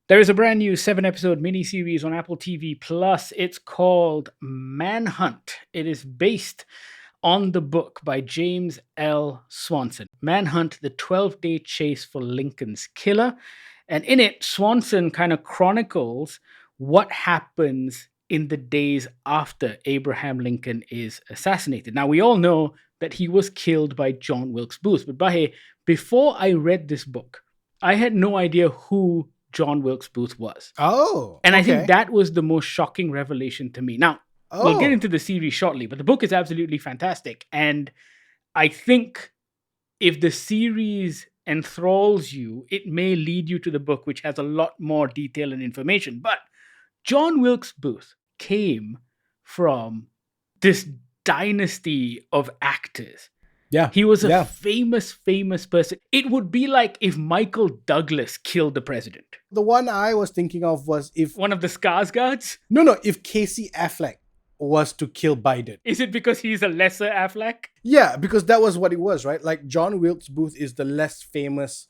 There is a brand new 7-episode miniseries on Apple TV Plus. It's called Manhunt. It is based on the book by James L. Swanson, Manhunt, the 12-day chase for Lincoln's killer. And in it, Swanson kind of chronicles what happens in the days after Abraham Lincoln is assassinated. Now, we all know that he was killed by John Wilkes Booth. But Bahir, before I read this book, I had no idea who John Wilkes Booth was. Oh, and I okay. think that was the most shocking revelation to me. Now, we'll get into the series shortly, but the book is absolutely fantastic. And I think if the series enthralls you, it may lead you to the book, which has a lot more detail and information. But John Wilkes Booth came from this dynasty of actors. Yeah. He was a famous person. It would be like if Michael Douglas killed the president. The one I was thinking of was if... One of the Skarsgårds? No, if Casey Affleck was to kill Biden. Is it because he's a lesser Affleck? Yeah, because that was what it was, right? Like John Wilkes Booth is the less famous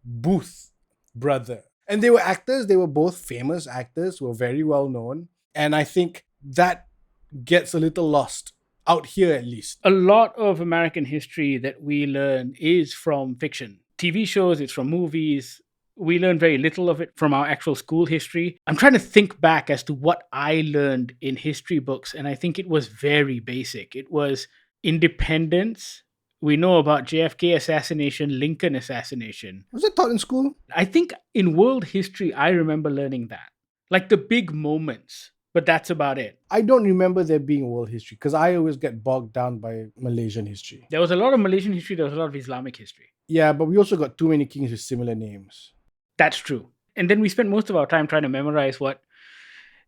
Booth brother. And they were actors. They were both famous actors who were very well known. And I think that gets a little lost. Out here, at least. A lot of American history that we learn is from fiction. TV shows, it's from movies. We learn very little of it from our actual school history. I'm trying to think back as to what I learned in history books, and I think it was very basic. It was independence. We know about JFK assassination, Lincoln assassination. Was it taught in school? I think in world history, I remember learning that. Like the big moments. But that's about it. I don't remember there being world history because I always get bogged down by Malaysian history. There was a lot of Malaysian history. There was a lot of Islamic history. Yeah, but we also got too many kings with similar names. That's true. And then we spent most of our time trying to memorize what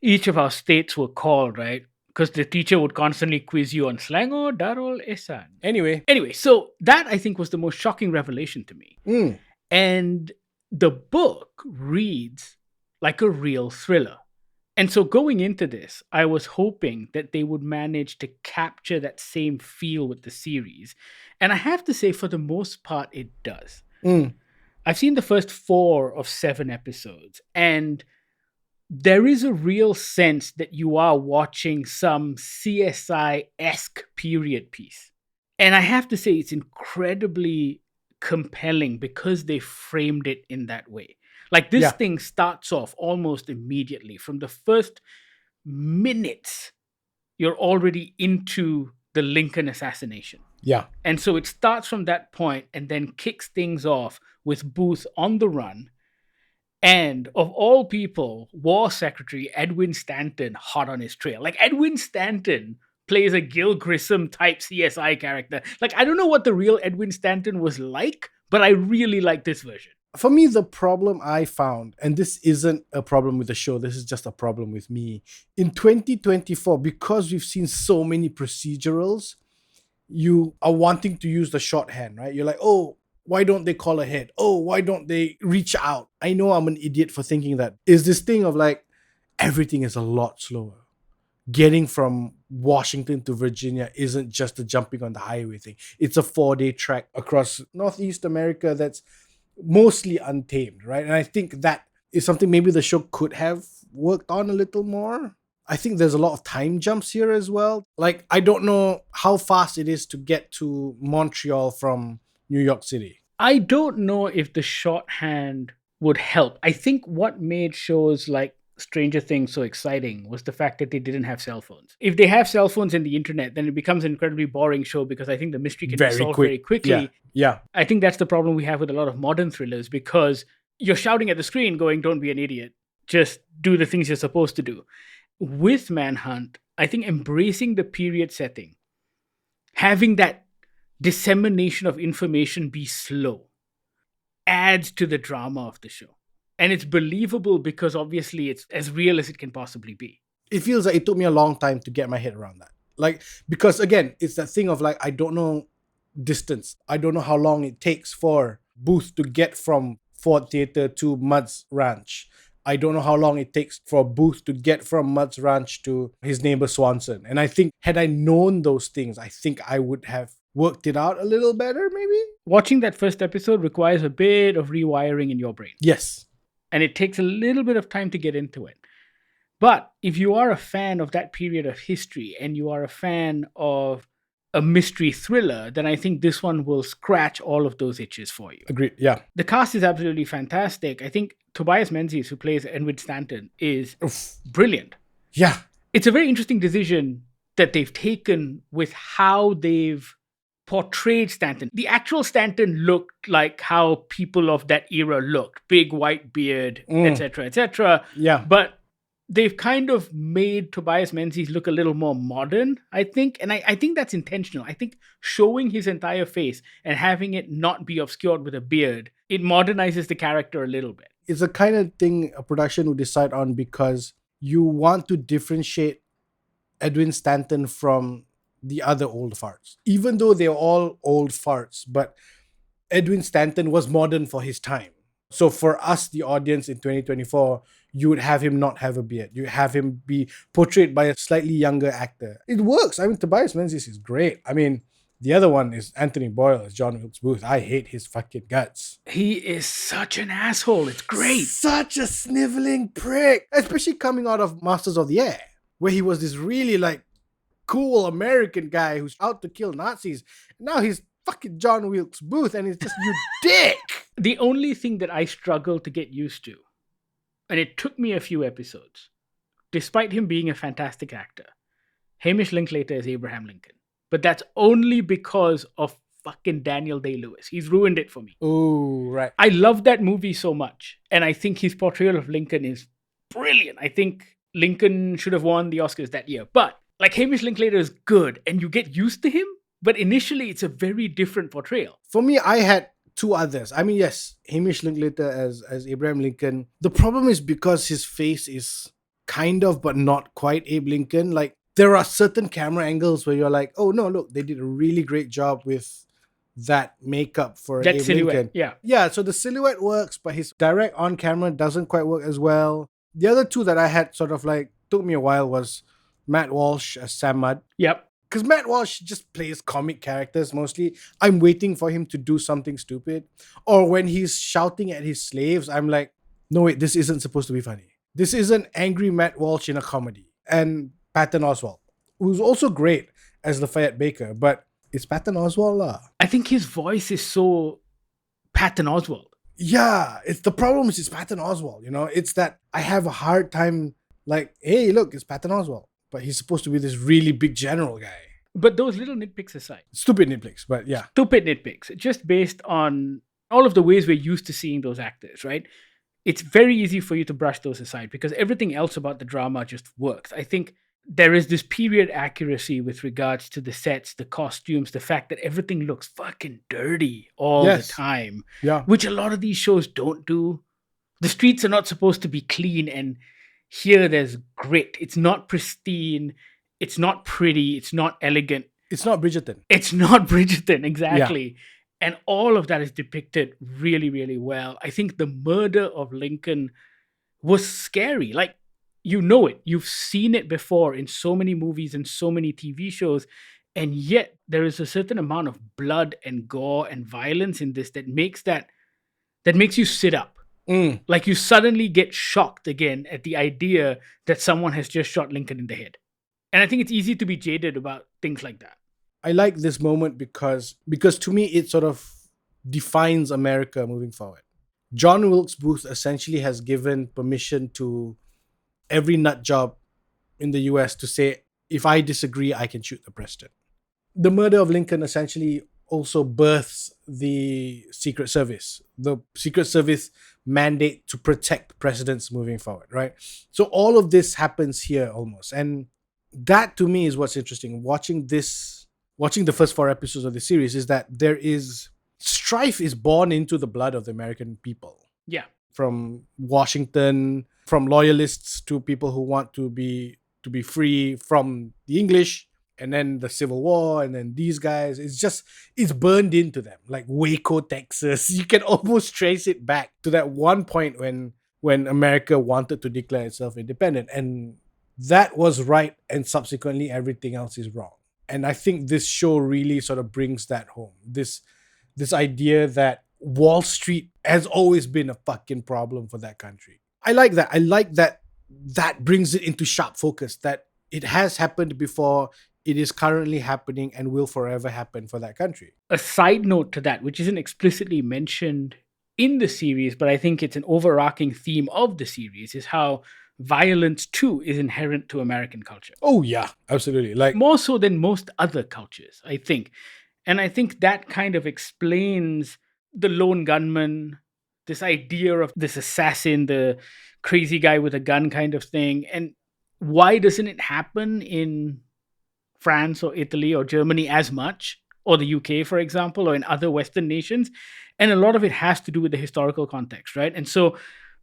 each of our states were called, right? Because the teacher would constantly quiz you on Selangor, Darul Ehsan. Anyway, so that I think was the most shocking revelation to me. Mm. And the book reads like a real thriller. And so going into this, I was hoping that they would manage to capture that same feel with the series. And I have to say, for the most part, it does. Mm. I've seen the first 4 of 7 episodes, and there is a real sense that you are watching some CSI-esque period piece. And I have to say, it's incredibly compelling because they framed it in that way. Like this thing starts off almost immediately. From the first minutes, you're already into the Lincoln assassination. Yeah. And so it starts from that point and then kicks things off with Booth on the run. And of all people, War Secretary Edwin Stanton hot on his trail. Like Edwin Stanton plays a Gil Grissom type CSI character. Like I don't know what the real Edwin Stanton was like, but I really like this version. For me, the problem I found, and this isn't a problem with the show, this is just a problem with me. In 2024, because we've seen so many procedurals, you are wanting to use the shorthand, right? You're like, oh, why don't they call ahead? Oh, why don't they reach out? I know I'm an idiot for thinking that. Is this thing of like, everything is a lot slower. Getting from Washington to Virginia isn't just a jumping on the highway thing. It's a 4-day trek across Northeast America that's mostly untamed, right? And I think that is something maybe the show could have worked on a little more. I think there's a lot of time jumps here as well. Like, I don't know how fast it is to get to Montreal from New York City. I don't know if the shorthand would help. I think what made shows like Stranger Things so exciting was the fact that they didn't have cell phones. If they have cell phones and the internet, then it becomes an incredibly boring show because I think the mystery can be solved very quickly. Yeah. I think that's the problem we have with a lot of modern thrillers because you're shouting at the screen going, don't be an idiot. Just do the things you're supposed to do. With Manhunt, I think embracing the period setting, having that dissemination of information be slow, adds to the drama of the show. And it's believable because obviously it's as real as it can possibly be. It feels like it took me a long time to get my head around that. Like, because again, it's that thing of like, I don't know distance. I don't know how long it takes for Booth to get from Ford Theatre to Mudd's Ranch. I don't know how long it takes for Booth to get from Mudd's Ranch to his neighbor Swanson. And I think had I known those things, I think I would have worked it out a little better, maybe? Watching that first episode requires a bit of rewiring in your brain. Yes. and it takes a little bit of time to get into it. But if you are a fan of that period of history and you are a fan of a mystery thriller, then I think this one will scratch all of those itches for you. Agreed. Yeah. The cast is absolutely fantastic. I think Tobias Menzies, who plays Edward Stanton, is brilliant. Yeah. It's a very interesting decision that they've taken with how they've portrayed Stanton. The actual Stanton looked like how people of that era looked. Big white beard, etc., etc. Yeah. But they've kind of made Tobias Menzies look a little more modern, I think. And I think that's intentional. I think showing his entire face and having it not be obscured with a beard, it modernizes the character a little bit. It's the kind of thing a production would decide on because you want to differentiate Edwin Stanton from the other old farts. Even though they're all old farts, but Edwin Stanton was modern for his time. So for us, the audience in 2024, you would have him not have a beard. You have him be portrayed by a slightly younger actor. It works. I mean, Tobias Menzies is great. I mean, the other one is Anthony Boyle as John Wilkes Booth. I hate his fucking guts. He is such an asshole. It's great. Such a sniveling prick. Especially coming out of Masters of the Air, where he was this really like cool American guy who's out to kill Nazis. Now he's fucking John Wilkes Booth and it's just, you dick. The only thing that I struggle to get used to, and it took me a few episodes, despite him being a fantastic actor, Hamish Linklater is Abraham Lincoln. But that's only because of fucking Daniel Day-Lewis. He's ruined it for me. Oh, right. I love that movie so much. And I think his portrayal of Lincoln is brilliant. I think Lincoln should have won the Oscars that year. But like Hamish Linklater is good and you get used to him. But initially, it's a very different portrayal. For me, I had two others. I mean, yes, Hamish Linklater as Abraham Lincoln. The problem is because his face is kind of, but not quite Abe Lincoln. Like, there are certain camera angles where you're like, oh, no, look, they did a really great job with that makeup for that Abe silhouette, Lincoln. yeah. Yeah, so the silhouette works, but his direct on camera doesn't quite work as well. The other two that I had sort of like, took me a while was Matt Walsh as Sam Mudd. Yep. Because Matt Walsh just plays comic characters mostly. I'm waiting for him to do something stupid. Or when he's shouting at his slaves, I'm like, no, wait, this isn't supposed to be funny. This isn't angry Matt Walsh in a comedy. And Patton Oswalt, who's also great as Lafayette Baker, but it's Patton Oswalt lah. I think his voice is so Patton Oswalt. Yeah, it's the problem is it's Patton Oswalt, you know? It's that I have a hard time like, hey, look, it's Patton Oswalt. But he's supposed to be this really big general guy. But those little nitpicks aside. Stupid nitpicks, but yeah. Stupid nitpicks. Just based on all of the ways we're used to seeing those actors, right? It's very easy for you to brush those aside because everything else about the drama just works. I think there is this period accuracy with regards to the sets, the costumes, the fact that everything looks fucking dirty all the time. Yeah. Which a lot of these shows don't do. The streets are not supposed to be clean, and here there's grit. It's not pristine. It's not pretty. It's not elegant. It's not Bridgerton. It's not Bridgerton, exactly. Yeah. And all of that is depicted really, really well. I think the murder of Lincoln was scary. Like, you know it. You've seen it before in so many movies and so many TV shows. And yet there is a certain amount of blood and gore and violence in this that makes you sit up. Like you suddenly get shocked again at the idea that someone has just shot Lincoln in the head. And I think it's easy to be jaded about things like that. I like this moment because to me it sort of defines America moving forward. John Wilkes Booth essentially has given permission to every nut job in the US to say, if I disagree, I can shoot the president. The murder of Lincoln essentially also births the Secret Service. The Secret Service mandate to protect presidents moving forward, right? So all of this happens here almost. And that to me is what's interesting. Watching the first 4 episodes of the series is that there is strife is born into the blood of the American people. Yeah. From Washington, from loyalists to people who want to be free from the English, and then the Civil War, and then these guys. It's burned into them. Like Waco, Texas. You can almost trace it back to that one point when America wanted to declare itself independent. And that was right, and subsequently everything else is wrong. And I think this show really sort of brings that home. This idea that Wall Street has always been a fucking problem for that country. I like that. I like that brings it into sharp focus, that it has happened before, it is currently happening, and will forever happen for that country. A side note to that, which isn't explicitly mentioned in the series, but I think it's an overarching theme of the series, is how violence too is inherent to American culture. Oh yeah, absolutely. Like More so than most other cultures, I think. And I think that kind of explains the lone gunman, this idea of this assassin, the crazy guy with a gun kind of thing. And why doesn't it happen in France or Italy or Germany as much, or the UK, for example, or in other Western nations? And a lot of it has to do with the historical context, right? And so,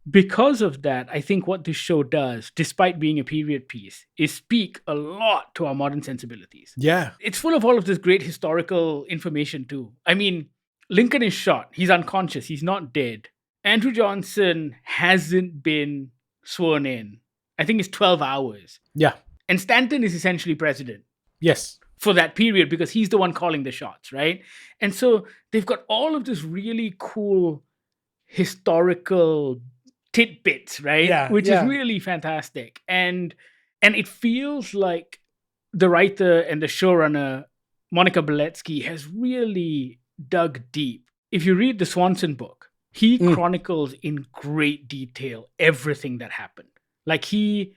because of that, I think what this show does, despite being a period piece, is speak a lot to our modern sensibilities. yeah, It's full of all of this great historical information, too. I mean, Lincoln is shot. He's unconscious. He's not dead. Andrew Johnson hasn't been sworn in. I think it's 12 hours. yeah, And Stanton is essentially president yes, for that period because he's the one calling the shots, right? And so they've got all of this really cool historical tidbits, right? Yeah, Which yeah. is really fantastic. And it feels like the writer and the showrunner, Monica Beletsky, has really dug deep. If you read the Swanson book, he chronicles in great detail everything that happened. Like, he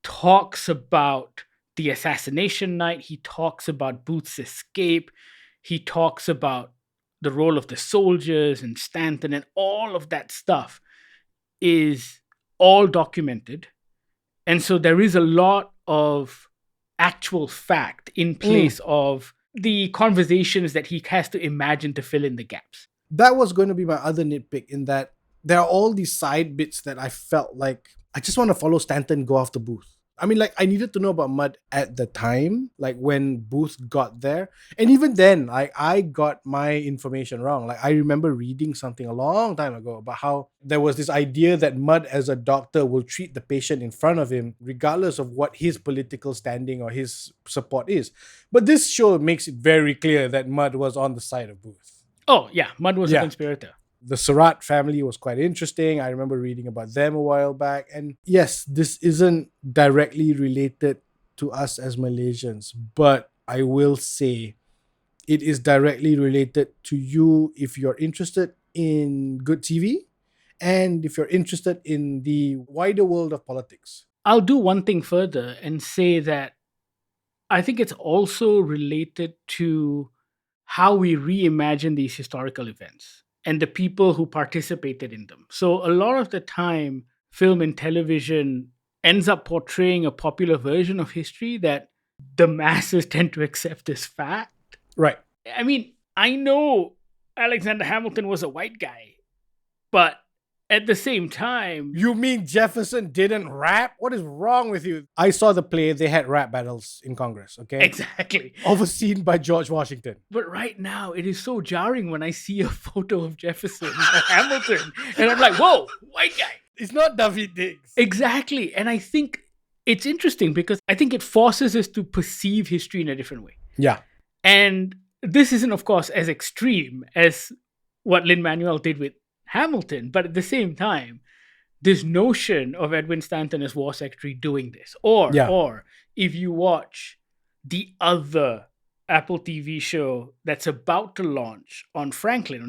talks about the assassination night, he talks about Booth's escape, he talks about the role of the soldiers and Stanton, and all of that stuff is all documented. And so there is a lot of actual fact in place of the conversations that he has to imagine to fill in the gaps. That was going to be my other nitpick, in that there are all these side bits that I felt like I just want to follow Stanton go after Booth. I mean, like, I needed to know about Mudd at the time, like when Booth got there. And even then, I got my information wrong. Like, I remember reading something a long time ago about how there was this idea that Mudd as a doctor will treat the patient in front of him, regardless of what his political standing or his support is. But this show makes it very clear that Mudd was on the side of Booth. Oh, yeah, Mudd was a conspirator. The Surratt family was quite interesting. I remember reading about them a while back. And yes, this isn't directly related to us as Malaysians, but I will say it is directly related to you if you're interested in good TV and if you're interested in the wider world of politics. I'll do one thing further and say that I think it's also related to how we reimagine these historical events and the people who participated in them. So a lot of the time, film and television ends up portraying a popular version of history that the masses tend to accept as fact. Right. I mean, I know Alexander Hamilton was a white guy, but at the same time, You mean Jefferson didn't rap? What is wrong with you? I saw the play. They had rap battles in Congress, okay? exactly. Overseen by George Washington. But right now, it is so jarring when I see a photo of Jefferson or Hamilton, and I'm like, whoa, white guy. It's not David Diggs. Exactly. And I think it's interesting because I think it forces us to perceive history in a different way. Yeah. And this isn't, of course, as extreme as what Lin-Manuel did with Hamilton, but at the same time, this notion of Edwin Stanton as war secretary doing this, or if you watch the other Apple TV show that's about to launch on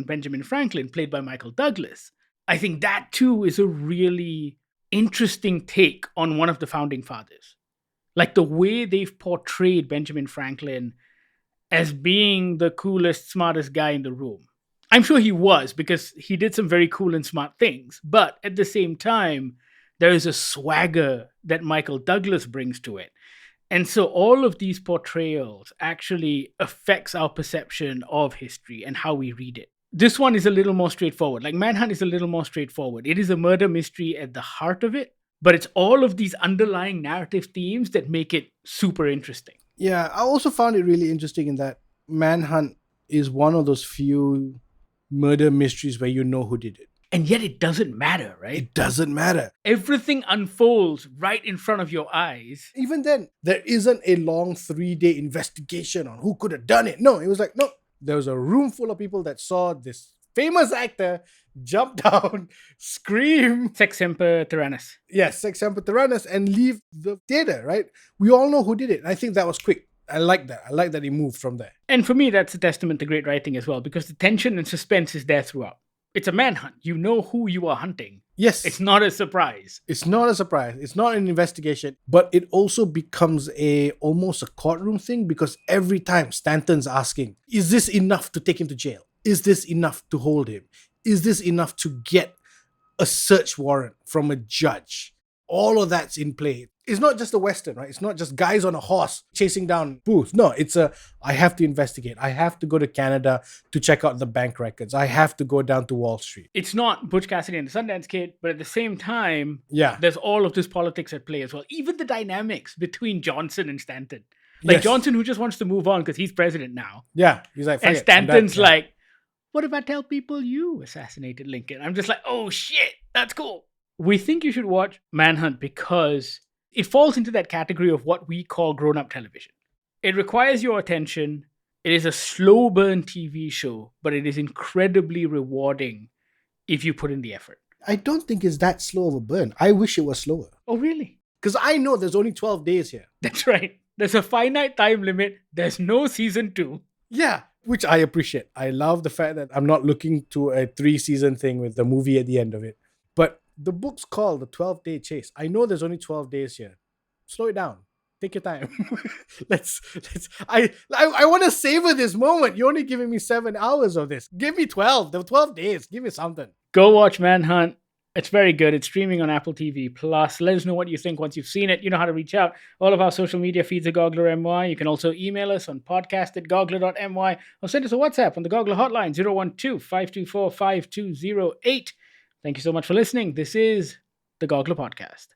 Benjamin Franklin, played by Michael Douglas, I think that too is a really interesting take on one of the founding fathers. Like, the way they've portrayed Benjamin Franklin as being the coolest, smartest guy in the room. I'm sure he was, because he did some very cool and smart things. But at the same time, there is a swagger that Michael Douglas brings to it. And so all of these portrayals actually affects our perception of history and how we read it. This one is a little more straightforward. Like, Manhunt is a little more straightforward. It is a murder mystery at the heart of it, but it's all of these underlying narrative themes that make it super interesting. Yeah, I also found it really interesting in that Manhunt is one of those few murder mysteries where you know who did it. And yet it doesn't matter, right? It doesn't matter. Everything unfolds right in front of your eyes. Even then, there isn't a long 3-day investigation on who could have done it. No, it was like, no, there was a room full of people that saw this famous actor, jump down, scream, Sex Semper Tyrannis. yes, Sex Semper Tyrannis, and leave the theater, right? We all know who did it. I think that was quick. I like that. I like that he moved from there. And for me, that's a testament to great writing as well, because the tension and suspense is there throughout. It's a manhunt. You know who you are hunting. Yes. It's not a surprise. It's not a surprise. It's not an investigation, but it also becomes almost a courtroom thing, because every time Stanton's asking, is this enough to take him to jail? Is this enough to hold him? Is this enough to get a search warrant from a judge? All of that's in play. It's not just a Western, right? It's not just guys on a horse chasing down Booth. No, I have to investigate. I have to go to Canada to check out the bank records. I have to go down to Wall Street. It's not Butch Cassidy and the Sundance Kid, but at the same time, Yeah. there's all of this politics at play as well. Even the dynamics between Johnson and Stanton. Like Yes. Johnson, who just wants to move on because he's president now. Yeah. He's like, And "Fuck it, I'm done." Stanton's Yeah. like, what if I tell people you assassinated Lincoln? I'm just like, oh shit, that's cool. We think you should watch Manhunt because it falls into that category of what we call grown-up television. It requires your attention. It is a slow burn TV show, but it is incredibly rewarding if you put in the effort. I don't think it's that slow of a burn. I wish it was slower. Oh, really? Because I know there's only 12 days here. That's right. There's a finite time limit. There's no season 2. Yeah, which I appreciate. I love the fact that I'm not looking to a 3-season thing with the movie at the end of it. But the book's called The 12-Day Chase. I know there's only 12 days here. Slow it down. Take your time. I want to savor this moment. You're only giving me 7 hours of this. Give me 12. The 12 days. Give me something. Go watch Manhunt. It's very good. It's streaming on Apple TV Plus. Let us know what you think once you've seen it. You know how to reach out. All of our social media feeds are Goggler MY. You can also email us on podcast@goggler.my or send us a WhatsApp on the Goggler hotline 012-524-5208. Thank you so much for listening. This is the Goggler Podcast.